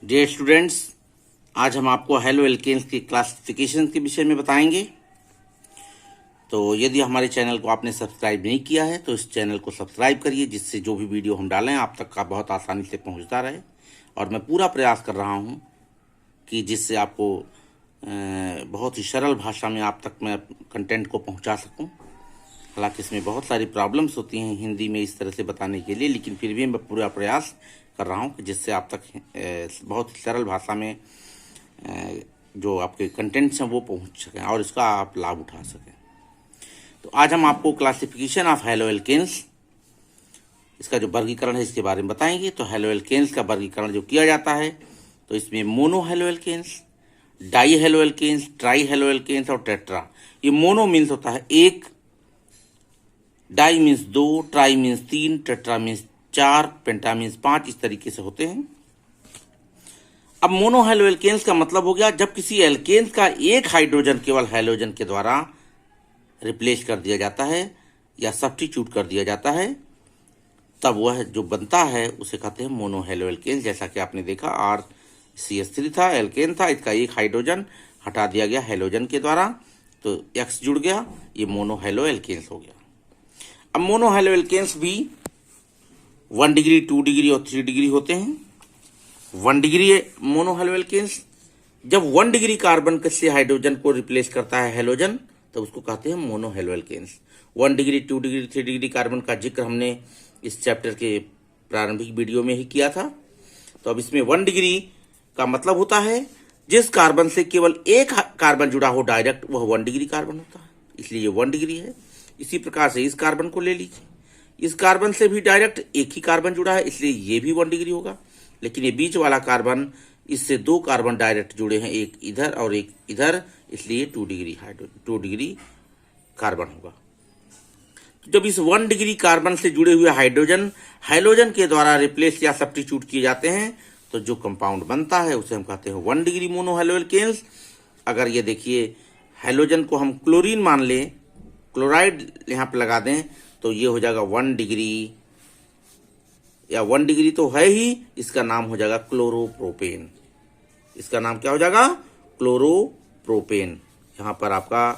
Dear students, आज हम आपको हेलो एल्केन्स की क्लासिफिकेशन के विषय में बताएंगे। तो यदि हमारे चैनल को आपने सब्सक्राइब नहीं किया है तो इस चैनल को सब्सक्राइब करिए, जिससे जो भी वीडियो हम डालें आप तक का बहुत आसानी से पहुंचता रहे। और मैं पूरा प्रयास कर रहा हूं कि जिससे आपको बहुत ही सरल भाषा में आप तक मैं कंटेंट को पहुंचा सकूं। हालांकि इसमें बहुत सारी प्रॉब्लम्स होती हैं हिंदी में इस तरह से बताने के लिए, लेकिन फिर भी मैं पूरा प्रयास कर रहा हूं कि जिससे आप तक बहुत ही सरल भाषा में जो आपके कंटेंट्स हैं वो पहुंच सकें और इसका आप लाभ उठा सकें। तो आज हम आपको क्लासिफिकेशन ऑफ हेलो एल्केन्स, इसका जो वर्गीकरण है इसके बारे में बताएंगे। तो हेलो एल्केन्स का वर्गीकरण जो किया जाता है तो इसमें mono halo alkanes, di halo alkanes, tri halo alkanes और टेट्रा। ये मोनो मीन्स होता है एक, डाई मीन्स दो, ट्राई मीन्स तीन, टेट्रा मीन्स चार, पेंटा मीन्स पांच, इस तरीके से होते हैं। अब मोनो हेलो एल्केन्स का मतलब हो गया जब किसी एल्केन्स का एक हाइड्रोजन केवल हैलोजन के द्वारा रिप्लेस कर दिया जाता है या सब्स्टिट्यूट कर दिया जाता है, तब वह जो बनता है उसे कहते हैं मोनो हेलो एल्केन्स। जैसा कि आपने देखा RCH3 था, एल्केन था, इसका एक हाइड्रोजन हटा दिया गया हैलोजन के द्वारा तो X जुड़ गया, ये मोनो हेलो एल्केन्स हो गया। अब मोनो हेलो एल्केन्स भी 1 डिग्री, 2 डिग्री और 3 डिग्री होते हैं। 1 डिग्री मोनो हेलो एल्केन्स जब 1 डिग्री कार्बन से हाइड्रोजन को रिप्लेस करता है हेलोजन तब उसको कहते हैं mono halo alkanes. 1 degree, 2 degree, 3 degree carbon का जिक्र हमने इस चैप्टर के प्रारंभिक वीडियो में ही किया था। तो अब इसमें 1 डिग्री का मतलब होता है जिस कार्बन से केवल एक कार्बन जुड़ा हो डायरेक्ट, वह 1 डिग्री कार्बन होता है, इसलिए ये 1 डिग्री है। इसी प्रकार से इस कार्बन को ले लीजिए, इस कार्बन से भी डायरेक्ट एक ही कार्बन जुड़ा है, इसलिए ये भी 1 डिग्री होगा। लेकिन ये बीच वाला कार्बन, इससे दो कार्बन डायरेक्ट जुड़े हैं, एक इधर और एक इधर, इसलिए 2 डिग्री कार्बन होगा। तो जब इस 1 डिग्री कार्बन से जुड़े हुए हाइड्रोजन हैलोजन के द्वारा रिप्लेस या सब्स्टिट्यूट किए जाते हैं तो जो कंपाउंड बनता है उसे हम कहते हैं 1 डिग्री मोनो हेलो एल्केन्स। अगर ये देखिए हैलोजन को हम क्लोरीन मान लें, क्लोराइड यहाँ पे लगा दें तो ये हो जाएगा 1 डिग्री, या 1 डिग्री तो है ही, इसका नाम हो जाएगा क्लोरोप्रोपेन। इसका नाम क्या हो जाएगा? क्लोरोप्रोपेन। यहां पर आपका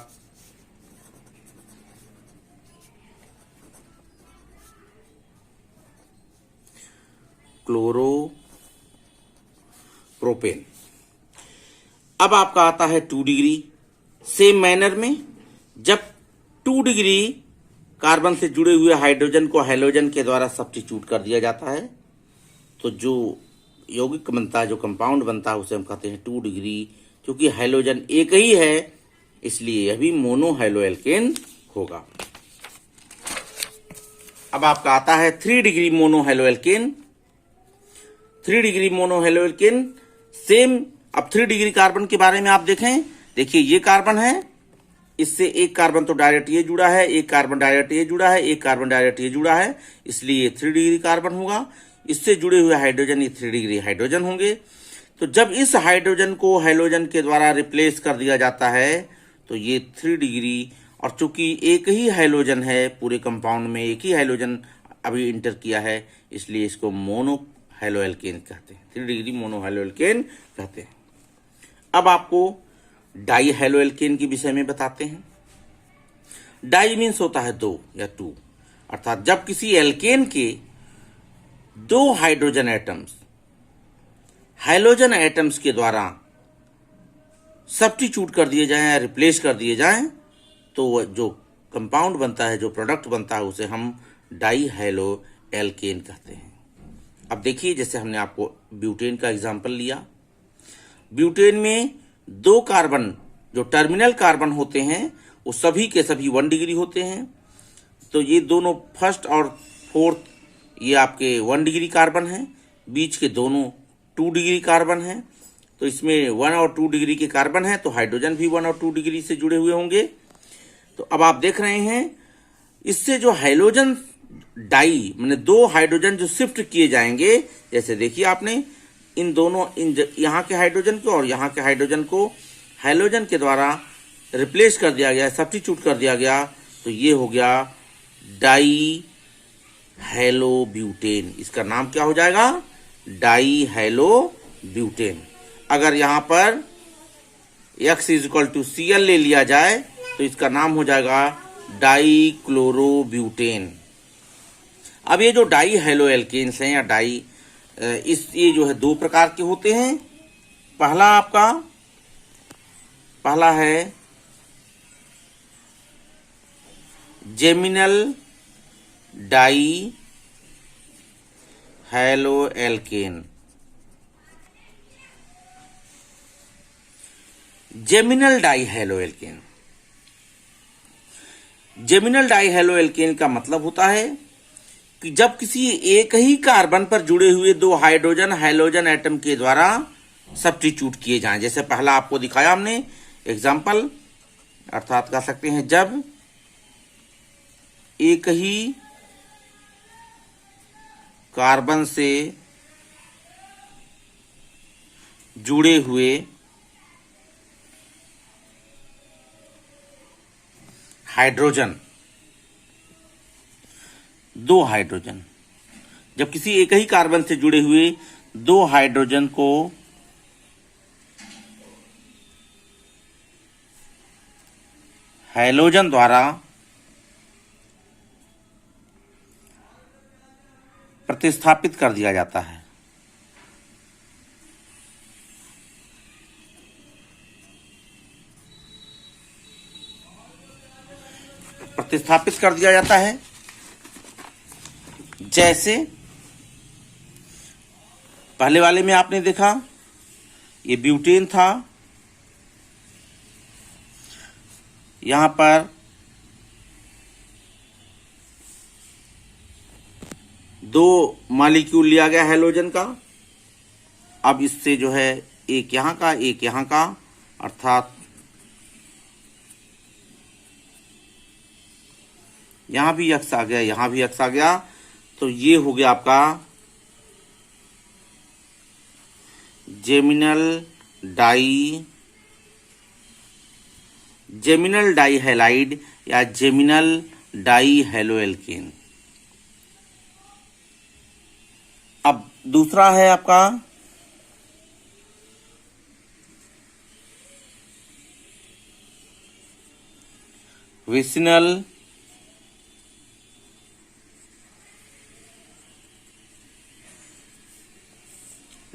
क्लोरोप्रोपेन। अब आपका आता है 2 डिग्री। सेम मैनर में जब 2 डिग्री कार्बन से जुड़े हुए हाइड्रोजन को हैलोजन के द्वारा सब्स्टिट्यूट कर दिया जाता है तो जो यौगिक बनता है, जो कंपाउंड बनता है उसे हम कहते हैं 2 डिग्री। क्योंकि हैलोजन एक ही है इसलिए यह भी मोनो हेलो एल्केन होगा। अब आपका आता है 3 degree mono halo alkane. 3 degree mono halo alkane same. अब 3 डिग्री कार्बन के बारे में आप देखें, देखिए ये कार्बन है, इससे एक कार्बन तो डायरेक्ट ये जुड़ा है, एक कार्बन डायरेक्ट ये जुड़ा है, एक कार्बन डायरेक्ट ये जुड़ा है, इसलिए ये 3 डिग्री कार्बन होगा। इससे जुड़े हुए हाइड्रोजन ये 3 डिग्री हाइड्रोजन होंगे। तो जब इस हाइड्रोजन को हैलोजन के द्वारा रिप्लेस कर दिया जाता है तो ये 3 डिग्री, और चूंकि एक ही हैलोजन है पूरे कंपाउंड में, एक ही हैलोजन अभी इंटर किया है, इसलिए इसको मोनो हेलो एल्केन कहते हैं, 3 डिग्री मोनो हेलो एल्केन कहते हैं। अब आपको डाई हेलो एल्केन के विषय में बताते हैं। डाई मीन्स होता है 2 या 2, अर्थात जब किसी एल्केन के 2 हाइड्रोजन एटम्स हैलोजन एटम्स के द्वारा सब्स्टिट्यूट कर दिए जाएं या रिप्लेस कर दिए जाएं तो जो कंपाउंड बनता है, जो प्रोडक्ट बनता है, उसे हम डाई हेलो एल्केन कहते हैं। अब देखिए जैसे हमने आपको ब्यूटेन का एग्जांपल लिया। ब्यूटेन में 2 कार्बन जो टर्मिनल कार्बन होते हैं वो सभी के सभी 1 डिग्री होते हैं। तो ये दोनों फर्स्ट और फोर्थ ये आपके 1 डिग्री कार्बन हैं, बीच के दोनों 2 डिग्री कार्बन हैं। तो इसमें 1 और 2 डिग्री के कार्बन हैं तो हाइड्रोजन भी 1 और 2 डिग्री से जुड़े हुए होंगे। तो अब आप देख रहे हैं इससे जो हैलोजन डाई माने 2 हाइड्रोजन जो शिफ्ट किए जाएंगे, जैसे देखिए आपने इन दोनों यहाँ के हाइड्रोजन को और यहाँ के हाइड्रोजन को हैलोजन के द्वारा रिप्लेस कर दिया गया, सब्स्टिट्यूट कर दिया गया, तो ये हो गया डाई हेलो ब्यूटेन। इसका नाम क्या हो जाएगा? Die hello butane. अगर यहाँ पर X इक्वल टू Cl ले लिया जाए तो इसका नाम हो जाएगा डाइक्लोरोब्यूटेन। अब ये जो डाई हेलो एल्केन्स हैं या डाई ये जो है दो प्रकार के होते हैं। पहला है geminal die halo alkane. Geminal die halo alkane, geminal die halo alkane का मतलब होता है कि जब किसी एक ही कार्बन पर जुड़े हुए दो हाइड्रोजन हैलोजन एटम के द्वारा सब्स्टिट्यूट किए जाएं। जैसे पहला आपको दिखाया हमने एग्जाम्पल, अर्थात कह सकते हैं जब एक ही कार्बन से जुड़े हुए दो हाइड्रोजन, जब किसी एक ही कार्बन से जुड़े हुए दो हाइड्रोजन को हैलोजन द्वारा प्रतिस्थापित कर दिया जाता है। प्रतिस्थापित कर दिया जाता है जैसे पहले वाले में आपने देखा ये ब्यूटेन था, यहां पर दो मॉलिक्यूल लिया गया हैलोजन का। अब इससे जो है एक यहां का एक यहां का, अर्थात यहां भी एक्स आ गया, यहां भी एक्स आ गया, तो ये हो गया आपका जेमिनल डाई हैलाइड या जेमिनल डाई हेलो एल्केन। अब दूसरा है आपका vicinal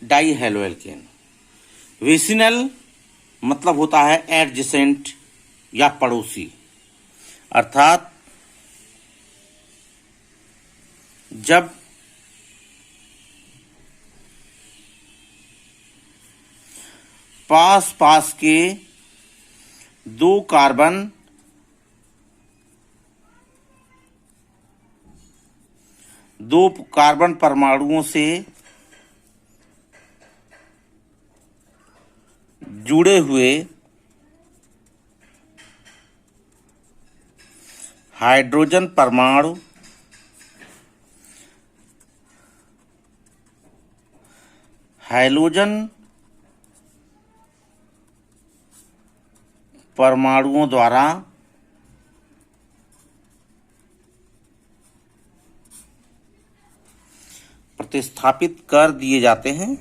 die halo alkane. Vicinal मतलब होता है एडजेसेंट या पड़ोसी, अर्थात जब पास के दो कार्बन परमाणुओं से जुड़े हुए हाइड्रोजन परमाणु हैलोजन परमाणुओं द्वारा प्रतिस्थापित कर दिए जाते हैं।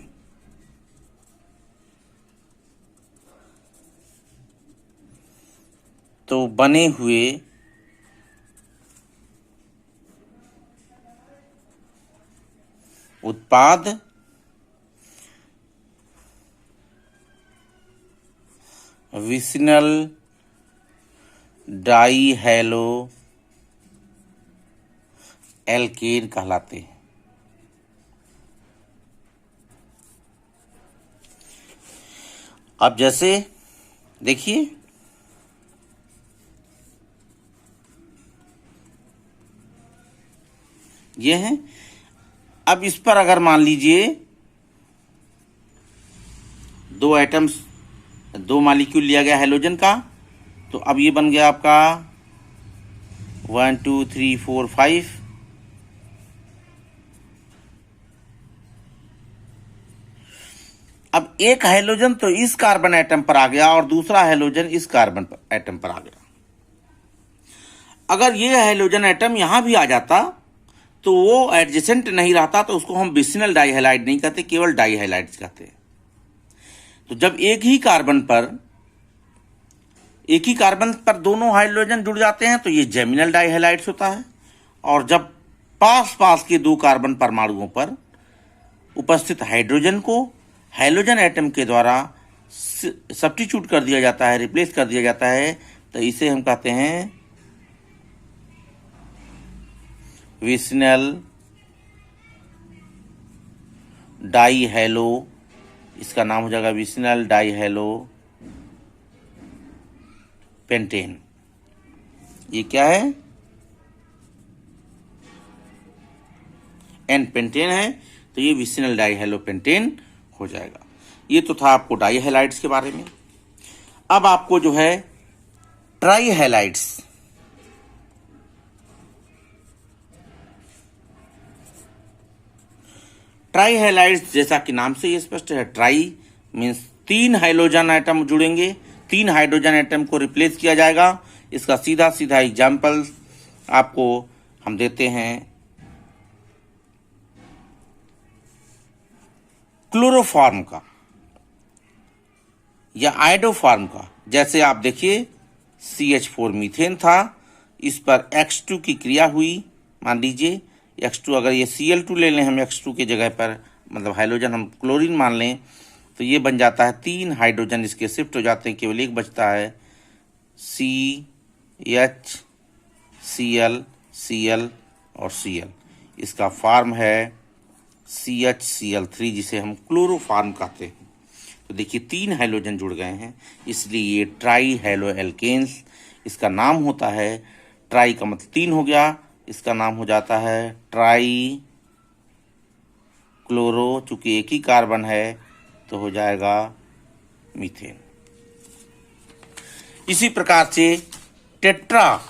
तो बने हुए उत्पाद विसिनल डाई हेलो एल्केन कहलाते हैं। अब जैसे देखिए ये है। अब इस पर अगर मान लीजिए दो एटम्स, दो मॉलिक्यूल लिया गया हैलोजन का, तो अब ये बन गया आपका 1 2 3 4 5। अब एक हैलोजन तो इस कार्बन एटम पर आ गया और दूसरा हैलोजन इस कार्बन एटम पर आ गया। अगर ये हैलोजन एटम यहां भी आ जाता तो वो एडजेसेंट नहीं रहता, तो उसको हम विसिनल डाई हैलाइड नहीं कहते, केवल डाई हैलाइड्स कहते हैं। तो जब एक ही कार्बन पर दोनों हाइड्रोजन जुड़ जाते हैं तो ये जेमिनल डाइहैलाइड्स होता है। और जब पास पास के दो कार्बन परमाणुओं पर उपस्थित हाइड्रोजन को हैलोजन एटम के द्वारा सब्स्टिट्यूट कर दिया जाता है, रिप्लेस कर दिया जाता है, तो इसे हम कहते हैं विसिनल डाइहैलो। इसका नाम हो जाएगा विसिनल डाइहैलो पेंटेन। ये क्या है? एन पेंटेन है, तो ये विसिनल डाइहैलो पेंटेन हो जाएगा। ये तो था आपको डाइहैलाइड्स के बारे में। अब आपको जो है ट्राइहैलाइड्स, ट्राइहैलाइड्स जैसा कि नाम से ये स्पष्ट है, ट्राई मीन्स 3 हाइड्रोजन एटम जुड़ेंगे, 3 हाइड्रोजन एटम को रिप्लेस किया जाएगा। इसका सीधा सीधा एग्जाम्पल आपको हम देते हैं क्लोरोफॉर्म का या आयोडोफॉर्म का। जैसे आप देखिए CH4 मीथेन था, इस पर X2 की क्रिया हुई। मान लीजिए X2, अगर ये Cl2 ले लें हम X2 के जगह पर, मतलब हाइड्रोजन हम क्लोरीन मान लें, तो ये बन जाता है 3 हाइड्रोजन इसके शिफ्ट हो जाते हैं, केवल एक बचता है CH, Cl, Cl और Cl। इसका फॉर्म है CHCl3, जिसे हम क्लोरोफॉर्म कहते हैं। तो देखिए 3 हाइड्रोजन जुड़ गए हैं, इसलिए ये ट्राई हैलो एल्केन्स। इसका नाम होता है, ट्राई का मतलब 3 हो गया, इसका नाम हो जाता है ट्राई क्लोरो। चूंकि एक ही कार्बन है तो हो जाएगा मीथेन। इसी प्रकार से टेट्रा,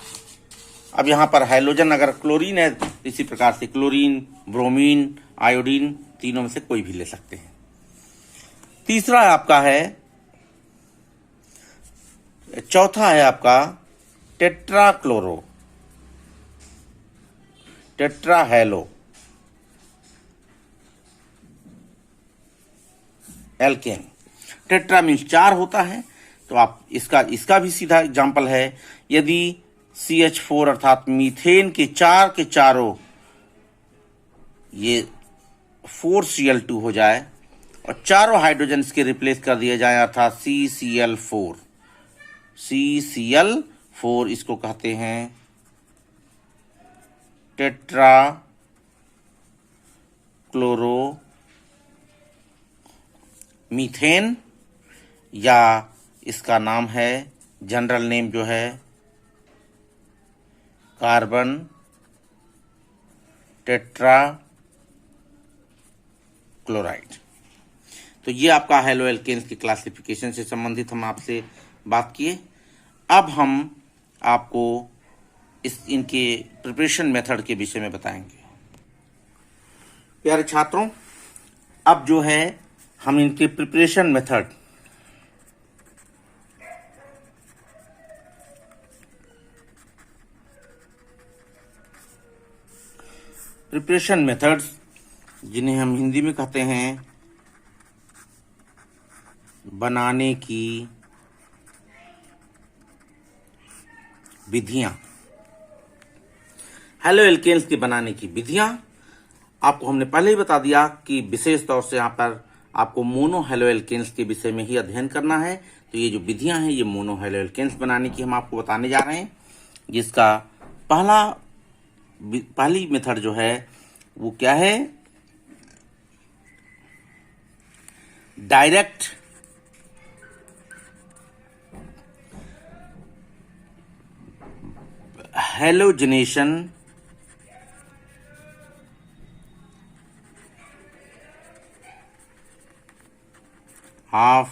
अब यहाँ पर हाइड्रोजन अगर क्लोरीन है, इसी प्रकार से क्लोरीन, ब्रोमीन, आयोडीन, तीनों में से कोई भी ले सकते हैं। तीसरा आपका है, चौथा है आपका टेट्राक्लोरो, टेट्राहेलो एल्केन। टेट्रा मीन्स 4 होता है, तो आप इसका भी सीधा एग्जाम्पल है। यदि CH4 अर्थात मीथेन के चारों ये 4Cl2 हो जाए और चारों हाइड्रोजन इसके रिप्लेस कर दिए जाए, अर्थात CCl4, इसको कहते हैं टेट्रा क्लोरो मीथेन, या इसका नाम है, जनरल नेम जो है कार्बन टेट्रा क्लोराइड। तो ये आपका हैलो एल्केन्स की क्लासिफिकेशन से संबंधित हम आपसे बात किए। अब हम आपको इनके प्रिपरेशन मेथड के विषय में बताएंगे। प्यारे छात्रों, अब जो है हम इनके प्रिपरेशन मेथड, मेथड्स जिन्हें हम हिंदी में कहते हैं बनाने की विधियां, हैलो एल्केन्स के बनाने की विधियां आपको हमने पहले ही बता दिया कि विशेष तौर से यहाँ पर आपको मोनो हैलो एल्केन्स के विषय में ही अध्ययन करना है। तो ये जो विधियां हैं, ये मोनो हैलो एल्केन्स बनाने की हम आपको बताने जा रहे हैं, जिसका पहली मेथड जो है वो क्या है, direct halogenation of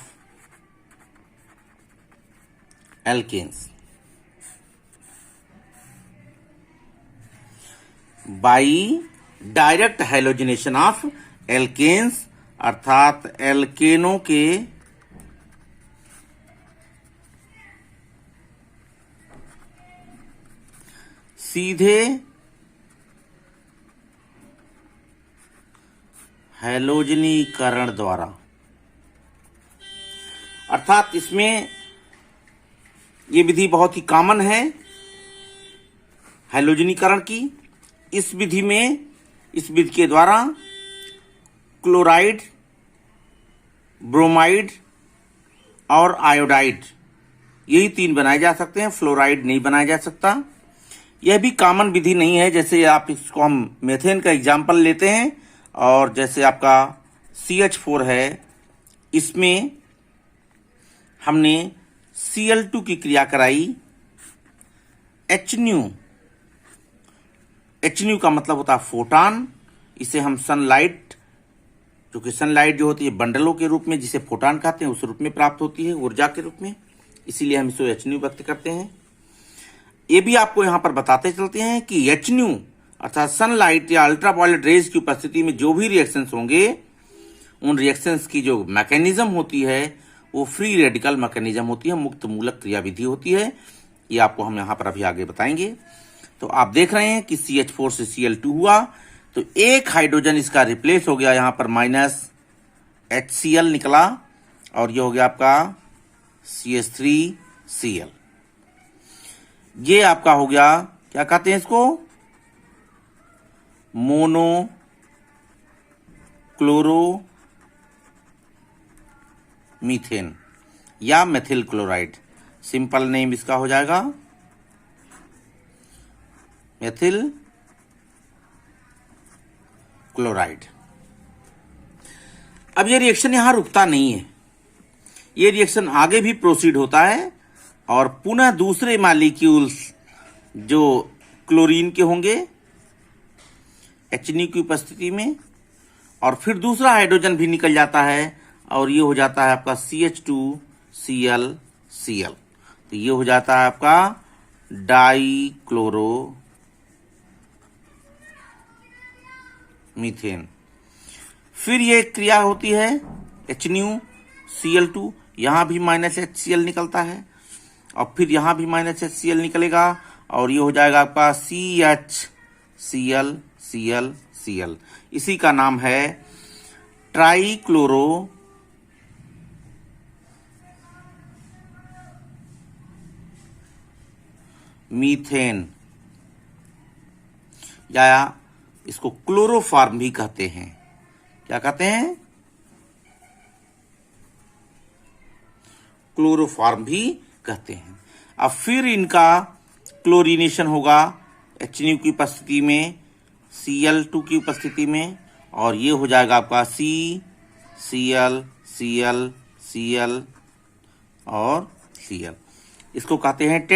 alkanes by direct halogenation of alkanes, अर्थात एल्केनों के सीधे हैलोजनीकरण द्वारा, अर्थात इसमें ये विधि बहुत ही कॉमन है हैलोजनीकरण की। इस विधि के द्वारा क्लोराइड, ब्रोमाइड और आयोडाइड यही 3 बनाए जा सकते हैं, फ्लोराइड नहीं बनाया जा सकता। यह भी कॉमन विधि नहीं है। जैसे आप इसको हम मेथेन का एग्जाम्पल लेते हैं और जैसे आपका CH4 है, इसमें हमने Cl2 की क्रिया कराई HNu का मतलब होता है फोटान। इसे हम सनलाइट, जो कि सनलाइट जो होती है बंडलों के रूप में, जिसे फोटान कहते हैं, उस रूप में प्राप्त होती है ऊर्जा के रूप में, इसीलिए हम इसे HNu व्यक्त करते हैं। ये भी आपको यहां पर बताते चलते हैं कि HNu अर्थात सनलाइट या अल्ट्रावायलेट रेज की उपस्थिति में जो भी रिएक्शंस होंगे, उन रिएक्शंस की जो मैकेनिज्म होती है वो फ्री रेडिकल मैकेनिज्म होती है, मुक्त मूलक क्रियाविधि होती है। ये आपको हम यहां पर अभी आगे बताएंगे। तो आप देख रहे हैं कि CH4 से Cl2 हुआ, तो एक हाइड्रोजन इसका रिप्लेस हो गया, यहां पर -HCl निकला और ये हो गया आपका CH3Cl। ये आपका हो गया, क्या कहते हैं इसको, मोनो क्लोरो मीथेन या मेथिल क्लोराइड। सिंपल नेम इसका हो जाएगा मेथिल क्लोराइड। अब ये रिएक्शन यहां रुकता नहीं है, ये रिएक्शन आगे भी प्रोसीड होता है और पुनः दूसरे मॉलिक्यूल्स जो क्लोरीन के होंगे HNu की उपस्थिति में, और फिर दूसरा हाइड्रोजन भी निकल जाता है और ये हो जाता है आपका CH2Cl। तो ये हो जाता है आपका डाइक्लोरो मीथेन। फिर ये क्रिया होती है HNuCl2, यहां भी -HCl निकलता है और फिर यहां भी -HCl निकलेगा और ये हो जाएगा आपका CHCl। इसी का नाम है ट्राइक्लोरो मीथेन, या इसको क्लोरोफॉर्म भी कहते हैं। क्या कहते हैं? क्लोरोफॉर्म भी कहते हैं। अब फिर इनका क्लोरीनेशन होगा HNu की उपस्थिति में, Cl2 की उपस्थिति में, और ये हो जाएगा आपका Cl और Cl। इसको कहते हैं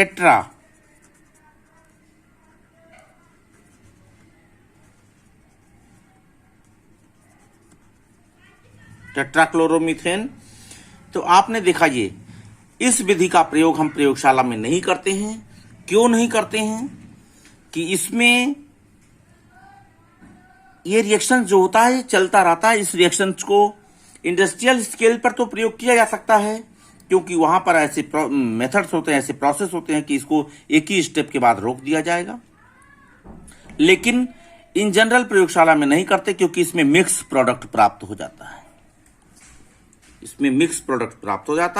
टेट्राक्लोरोमीथेन। तो आपने देखा, ये इस विधि का प्रयोग हम प्रयोगशाला में नहीं करते हैं। क्यों नहीं करते हैं? कि इसमें ये रिएक्शन जो होता है चलता रहता है। इस रिएक्शन को इंडस्ट्रियल स्केल पर तो प्रयोग किया जा सकता है, क्योंकि वहां पर ऐसे मेथड्स होते हैं, ऐसे प्रोसेस होते हैं कि इसको एक ही स्टेप के बाद रोक दिया जाएगा। लेकिन इन जनरल प्रयोगशाला में नहीं करते, क्योंकि इसमें मिक्स प्रोडक्ट प्राप्त हो जाता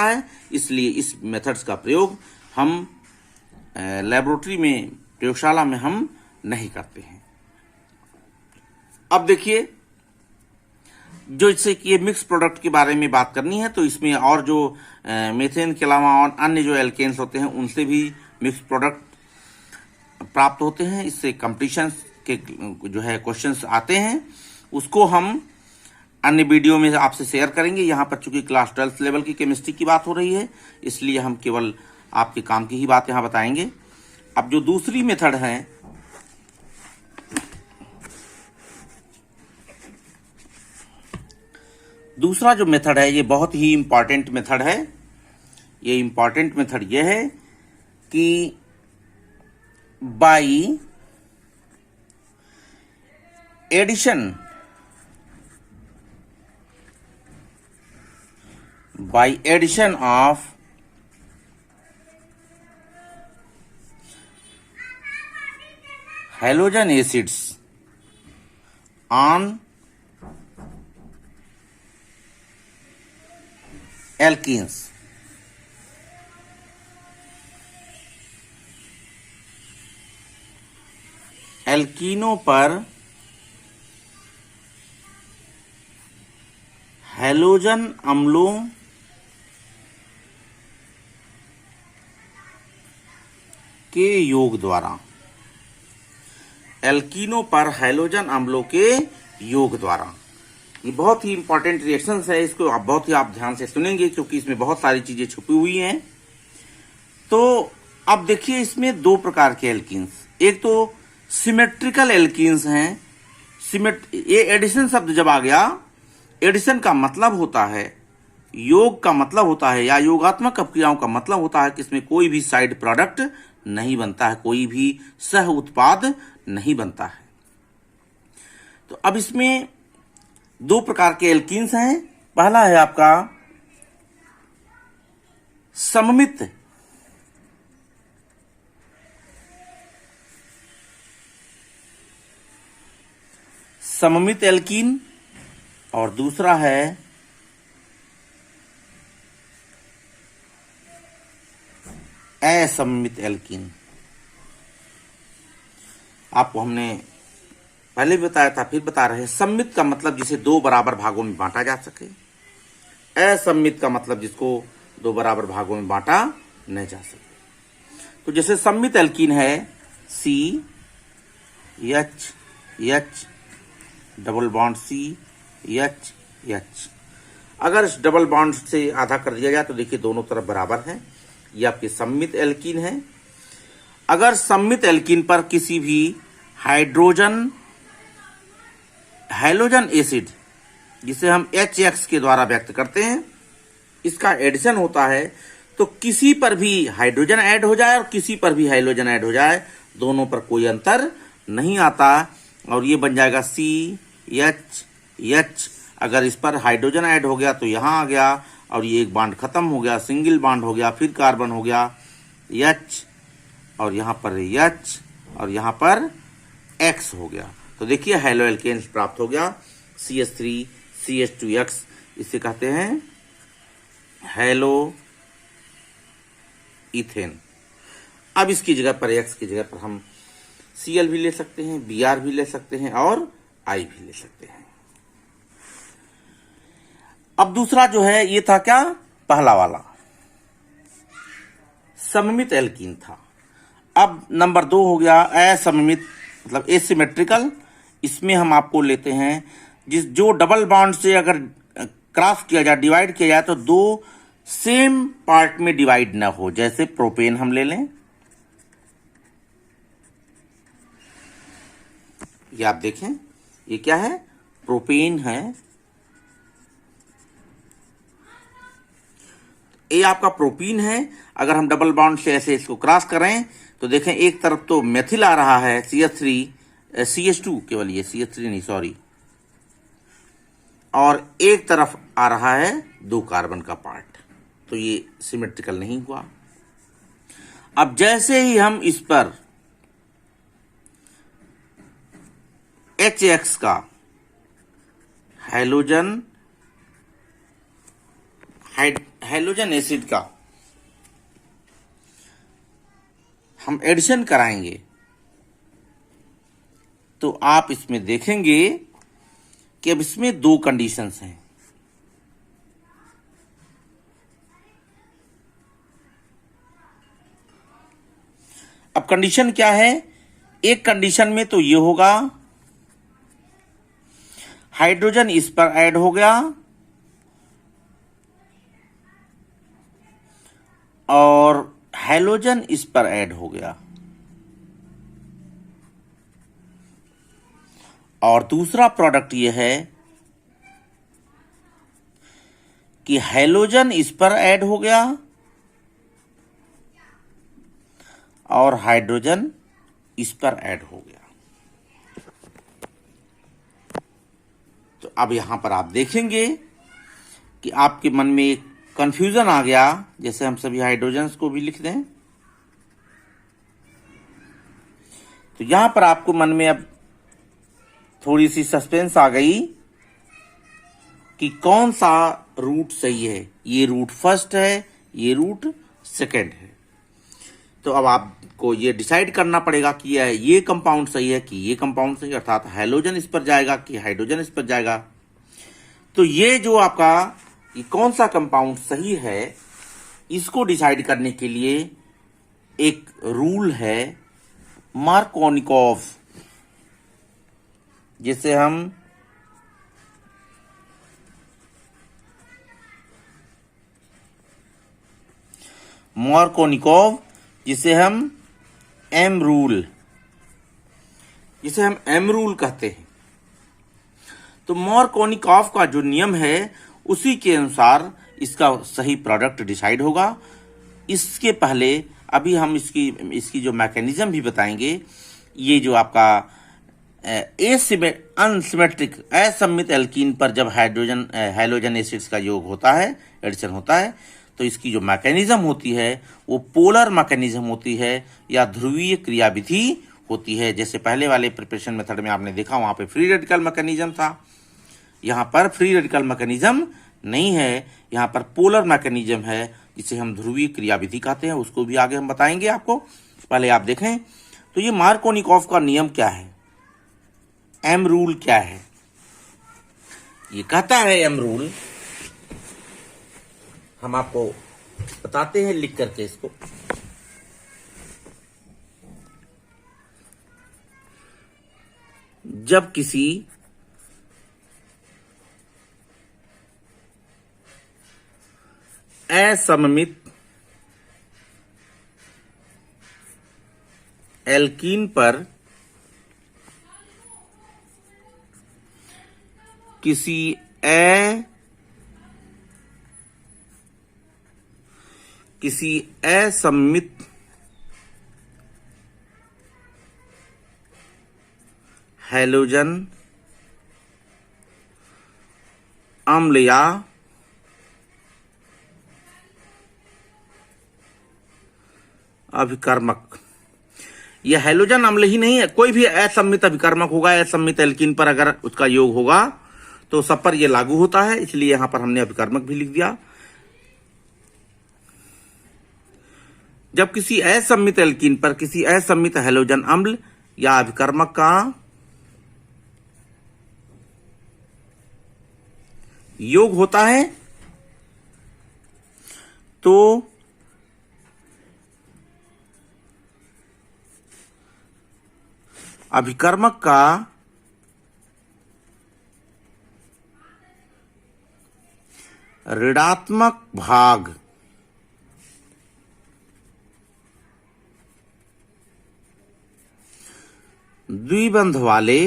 है। इसलिए इस मेथड्स का प्रयोग हम लेबोरेटरी में, प्रयोगशाला में हम नहीं करते हैं। अब देखिए, जो इससे कि ये मिक्स प्रोडक्ट के बारे में बात करनी है, तो इसमें और जो मेथेन के अलावा और अन्य जो एल्केन्स होते हैं उनसे भी मिक्स प्रोडक्ट प्राप्त होते हैं। इससे कंपटीशन के जो है क्वेश्चंस आते हैं, उसको हम अन्य वीडियो में आपसे शेयर करेंगे। यहाँ पर चूंकि क्लास 12th लेवल की केमिस्ट्री की बात हो रही है, इसलिए हम केवल आपके काम की ही बात यहाँ बताएंगे। अब जो दूसरी मेथड है, दूसरा जो मेथड है, ये बहुत ही इंपॉर्टेंट मेथड है। ये इंपॉर्टेंट मेथड ये है कि by addition of halogen acids on alkenes, एल्कीनों पर हैलोजन अम्लों के योग द्वारा, एल्कीनों पर हैलोजन अम्लों के योग द्वारा। ये बहुत ही इंपॉर्टेंट रिएक्शंस है, इसको आप बहुत ही ध्यान से सुनेंगे क्योंकि इसमें बहुत सारी चीजें छुपी हुई हैं। तो अब देखिए, इसमें दो प्रकार के एल्कीन्स, एक तो सिमेट्रिकल एल्कीन्स हैं। ये एडिशन शब्द जब आ गया, एडिशन का मतलब होता है, योग का मतलब होता है या योगात्मक अपक्रियाओं का मतलब होता है कि इसमें कोई भी साइड प्रोडक्ट नहीं बनता है, कोई भी सह उत्पाद नहीं बनता है। तो अब इसमें दो प्रकार के एल्कीन्स हैं। पहला है आपका सममित एल्कीन और दूसरा है असममित एल्कीन। आपको हमने पहले भी बताया था, फिर बता रहे हैं। सम्मित का मतलब जिसे दो बराबर भागों में बांटा जा सके, असम्मित का मतलब जिसको दो बराबर भागों में बांटा न जा सके। तो जैसे सम्मित एल्कीन है CH डबल बॉन्ड CH। अगर इस डबल बॉन्ड से आधा कर दिया जाए तो देखिए दोनों तरफ बराबर है, ये आपके सम्मित एल्कीन है। अगर सम्मित एल्कीन पर किसी भी हैलोजन एसिड, जिसे हम HX के द्वारा व्यक्त करते हैं, इसका एडिशन होता है, तो किसी पर भी हाइड्रोजन ऐड हो जाए और किसी पर भी हैलोजन ऐड हो जाए, दोनों पर कोई अंतर नहीं आता और ये बन जाएगा CH। अगर इस पर हाइड्रोजन ऐड हो गया तो यहां आ गया और ये एक बॉन्ड खत्म हो गया, सिंगल बॉन्ड हो गया, फिर कार्बन हो गया H और यहां पर H और यहां पर X हो गया। तो देखिए हैलो एल्केन प्राप्त हो गया, CH3 CH2X, इसे कहते हैं हैलो इथेन। अब इसकी जगह पर X की जगह पर हम Cl भी ले सकते हैं, Br भी ले सकते हैं और I भी ले सकते हैं। अब दूसरा जो है, ये था क्या, पहला वाला सममित एल्कीन था। अब नंबर 2 हो गया असममित, मतलब एसिमेट्रिकल। इसमें हम आपको लेते हैं जो डबल बॉन्ड से अगर क्रॉस किया जाए, डिवाइड किया जाए, तो दो सेम पार्ट में डिवाइड ना हो। जैसे प्रोपेन हम ले लें, ये आप देखें, ये क्या है, प्रोपेन है। ये आपका प्रोपीन है। अगर हम डबल बॉन्ड से ऐसे इसको क्रॉस करें तो देखें, एक तरफ तो मेथिल आ रहा है CH2, केवल ये CH3 नहीं, सॉरी, और एक तरफ आ रहा है 2 कार्बन का पार्ट, तो ये सिमेट्रिकल नहीं हुआ। अब जैसे ही हम इस पर HX का हैलोजन एसिड का हम एडिशन कराएंगे, तो आप इसमें देखेंगे कि अब इसमें 2 कंडीशंस हैं। अब कंडीशन क्या है, एक कंडीशन में तो ये होगा, हाइड्रोजन इस पर ऐड हो गया और हैलोजन इस पर ऐड हो गया, और दूसरा प्रोडक्ट यह है कि हैलोजन इस पर ऐड हो गया और हाइड्रोजन इस पर ऐड हो गया। तो अब यहां पर आप देखेंगे कि आपके मन में एक कंफ्यूजन आ गया। जैसे हम सभी हाइड्रोजन्स को भी लिख दें, तो यहां पर आपको मन में अब थोड़ी सी सस्पेंस आ गई कि कौन सा रूट सही है। ये रूट फर्स्ट है, ये रूट सेकंड है। तो अब आपको ये डिसाइड करना पड़ेगा कि ये कंपाउंड सही है कि ये कंपाउंड सही है, अर्थात हैलोजन इस पर जाएगा कि हाइड्रोजन इस पर जाएगा। तो ये जो आपका ये कौन सा कंपाउंड सही है, इसको डिसाइड करने के लिए एक रूल है मार्कोनिकॉफ, जिसे हम मार्कोनिकॉफ जिसे हम एम रूल कहते हैं। तो मार्कोनिकॉफ का जो नियम है उसी के अनुसार इसका सही प्रोडक्ट डिसाइड होगा। इसके पहले अभी हम इसकी जो मैकेनिज्म भी बताएंगे। ये जो आपका अनसिमेट्रिक असममित एल्कीन पर जब हैलोजन एसिड्स का योग होता है, एडिशन होता है, तो इसकी जो मैकेनिज्म होती है वो पोलर मैकेनिज्म होती है या ध्रुवीय क्रियाविधि होती है। जैसे पहले वाले प्रिपरेशन मेथड में आपने देखा, वहां पे फ्री रेडिकल मैकेनिज्म था, यहाँ पर फ्री रेडिकल मैकेनिज्म नहीं है, यहाँ पर पोलर मैकेनिज्म है जिसे हम ध्रुवीय क्रियाविधि कहते हैं। उसको भी आगे हम बताएंगे आपको। पहले आप देखें तो ये मार्कोनिकॉफ का नियम क्या है, एम रूल क्या है। ये कहता है एम रूल, हम आपको बताते हैं लिख करके इसको। जब किसी असममित एल्कीन पर किसी असममित हैलोजन अम्ल या अभिकर्मक, यह हैलोजन अम्ल ही नहीं है, कोई भी असममित अभिकर्मक होगा, असममित एल्कीन पर अगर उसका योग होगा तो सब पर यह लागू होता है, इसलिए यहां पर हमने अभिकर्मक भी लिख दिया। जब किसी असममित एल्कीन पर किसी असममित हैलोजन अम्ल या अभिकर्मक का योग होता है तो अभिकर्मक का ऋणात्मक भाग द्विबंध वाले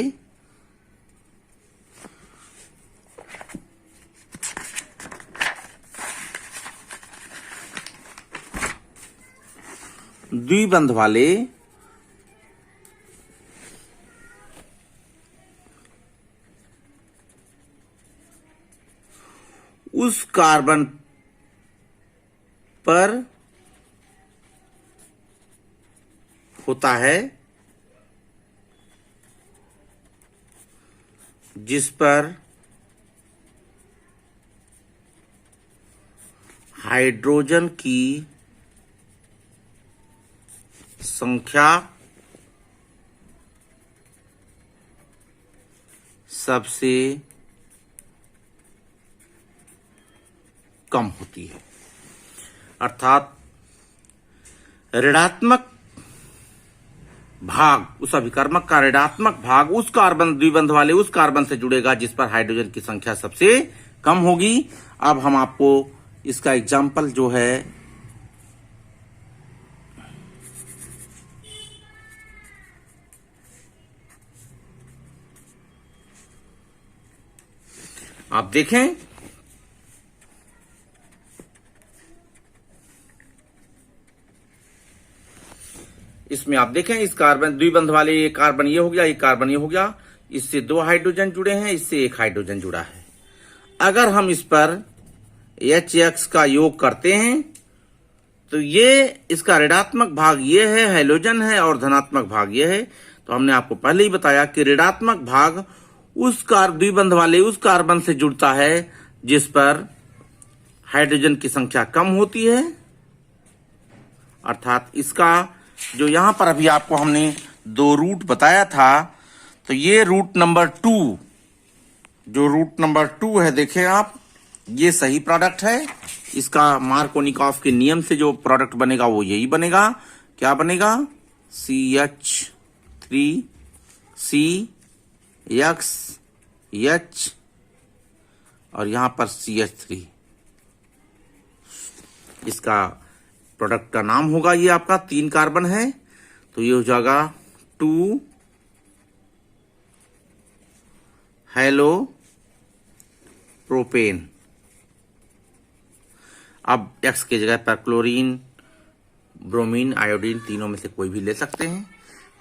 उस कार्बन पर होता है जिस पर हाइड्रोजन की संख्या सबसे कम होती है। अर्थात ऋणात्मक भाग, उस अभिकर्मक का ऋणात्मक भाग उस कार्बन द्विबंध वाले उस कार्बन से जुड़ेगा जिस पर हाइड्रोजन की संख्या सबसे कम होगी। अब हम आपको इसका एग्जाम्पल जो है आप देखें, इसमें आप देखें इस कार्बन द्विबंध वाले ये कार्बन ये हो गया, ये कार्बन ये हो गया, इससे 2 हाइड्रोजन जुड़े हैं, इससे 1 हाइड्रोजन जुड़ा है। अगर हम इस पर HX का योग करते हैं तो ये इसका ऋणात्मक भाग ये है, हैलोजन है, और धनात्मक भाग ये है। तो हमने आपको पहले ही बताया कि ऋणात्मक भाग उस द्विबंध वाले उस कार्बन से जुड़ता है जिस पर हाइड्रोजन की संख्या कम होती है, अर्थात इसका जो यहां पर अभी आपको हमने 2 रूट बताया था, तो ये रूट नंबर 2, जो रूट नंबर 2 है, देखें आप, ये सही प्रोडक्ट है। इसका मार्कोनिकॉफ के नियम से जो प्रोडक्ट बनेगा वो यही बनेगा। क्या बनेगा? CH3CX और यहां पर CH3, इसका प्रोडक्ट का नाम होगा। ये आपका 3 कार्बन है, तो ये हो जाएगा 2 हेलो प्रोपेन। अब X की जगह पर क्लोरीन, ब्रोमीन, आयोडीन, तीनों में से कोई भी ले सकते हैं।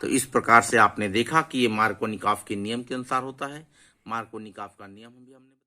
तो इस प्रकार से आपने देखा कि ये मार्कोनिकॉफ के नियम के अनुसार होता है। मार्कोनिकॉफ का नियम भी हमने